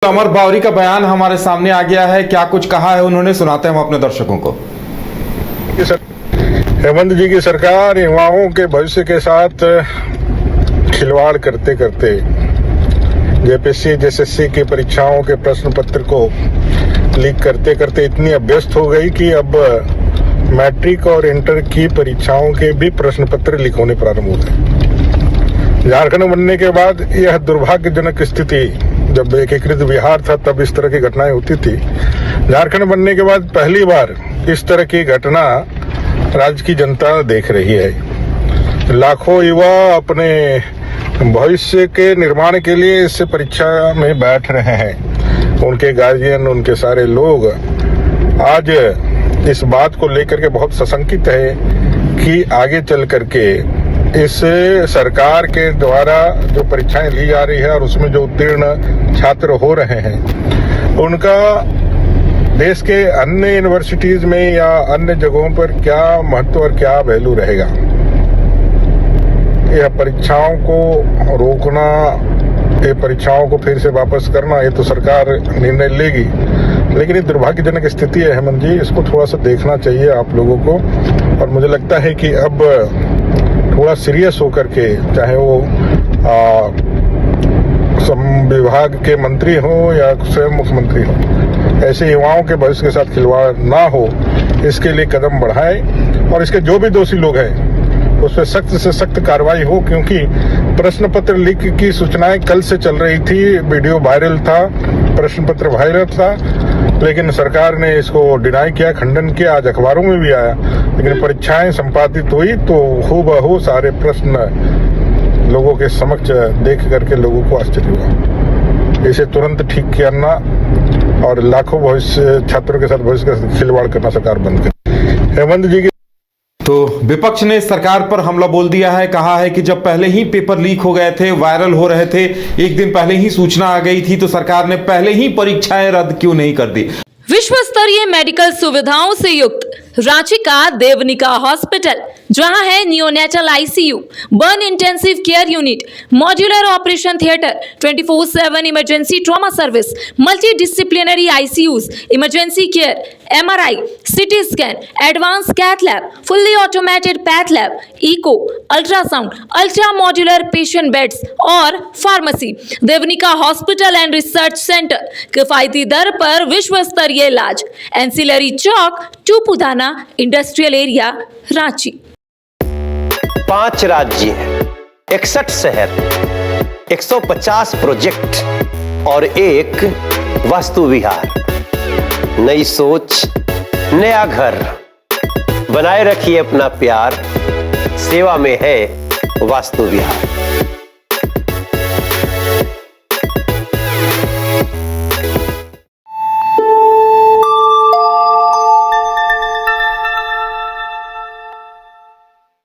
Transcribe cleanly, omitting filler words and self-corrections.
अमर बावरी का बयान हमारे सामने आ गया है। क्या कुछ कहा है उन्होंने, सुनाते हैं हम अपने दर्शकों को। हेमंत जी की सरकार युवाओं के भविष्य के साथ खिलवाड़ करते करते जेपीएससी जेएसएससी की परीक्षाओं के प्रश्न पत्र को लीक करते करते इतनी अभ्यस्त हो गई कि अब मैट्रिक और इंटर की परीक्षाओं के भी प्रश्न पत्र लीक होने प्रारंभ हो गए। झारखंड बनने के बाद यह दुर्भाग्यजनक स्थिति, जब एकीकृत बिहार था तब इस तरह की घटनाएं होती थी। झारखंड बनने के बाद पहली बार इस तरह की घटना राज्य की जनता देख रही है। लाखों युवा अपने भविष्य के निर्माण के लिए इस परीक्षा में बैठ रहे हैं। उनके गार्जियन, उनके सारे लोग आज इस बात को लेकर के बहुत सशंकित है कि आगे चल करके इस सरकार के द्वारा जो परीक्षाएं ली जा रही है और उसमें जो उत्तीर्ण छात्र हो रहे हैं, उनका देश के अन्य यूनिवर्सिटीज में या अन्य जगहों पर क्या महत्व और क्या वैल्यू रहेगा। यह परीक्षाओं को रोकना, ये परीक्षाओं को फिर से वापस करना, ये तो सरकार निर्णय लेगी, लेकिन ये दुर्भाग्यजनक स्थिति है हेमंत जी। इसको थोड़ा सा देखना चाहिए आप लोगों को। और मुझे लगता है कि अब थोड़ा सीरियस होकर के, चाहे वो विभाग के मंत्री हो या स्वयं मुख्यमंत्री हो, ऐसे युवाओं के भविष्य के साथ खिलवाड़ ना हो, इसके लिए कदम बढ़ाए और इसके जो भी दोषी लोग हैं उस पर सख्त से सख्त कार्रवाई हो। क्योंकि प्रश्न पत्र लीक की सूचनाएं कल से चल रही थी, वीडियो वायरल था, प्रश्न पत्र वायरल था, लेकिन सरकार ने इसको डिनाई किया, खंडन किया, आज अखबारों में भी आया। लेकिन परीक्षाएं संपादित हुई तो हूबहू सारे प्रश्न लोगों के समक्ष देख करके लोगों को आश्चर्य हुआ। इसे तुरंत ठीक करना और लाखों भविष्य छात्रों के साथ भविष्य का खिलवाड़ करना सरकार बंद करे। हेमंत जी की तो विपक्ष ने सरकार पर हमला बोल दिया है। कहा है कि जब पहले ही पेपर लीक हो गए थे, वायरल हो रहे थे, एक दिन पहले ही सूचना आ गई थी, तो सरकार ने पहले ही परीक्षाएं रद्द क्यों नहीं कर दी। विश्व स्तरीय मेडिकल सुविधाओं से युक्त रांची का देवनिका हॉस्पिटल, जहां है neonatal ICU, burn intensive care unit, modular operation theatre, 24/7 emergency trauma service, multi disciplinary ICUs, emergency care, MRI, CT scan, advance cath lab, fully automated path lab, echo, ultrasound, ultra modular patient beds और pharmacy. Devanika hospital and research centre, किफायती दर पर विश्व स्तरीय इलाज, ancillary Chowk, Tupudana industrial area, Ranchi. 5 राज्य, 61 शहर, 150 project और एक वास्तु विहार। नई सोच, नया घर, बनाए रखिए अपना प्यार, सेवा में है वास्तु विहार।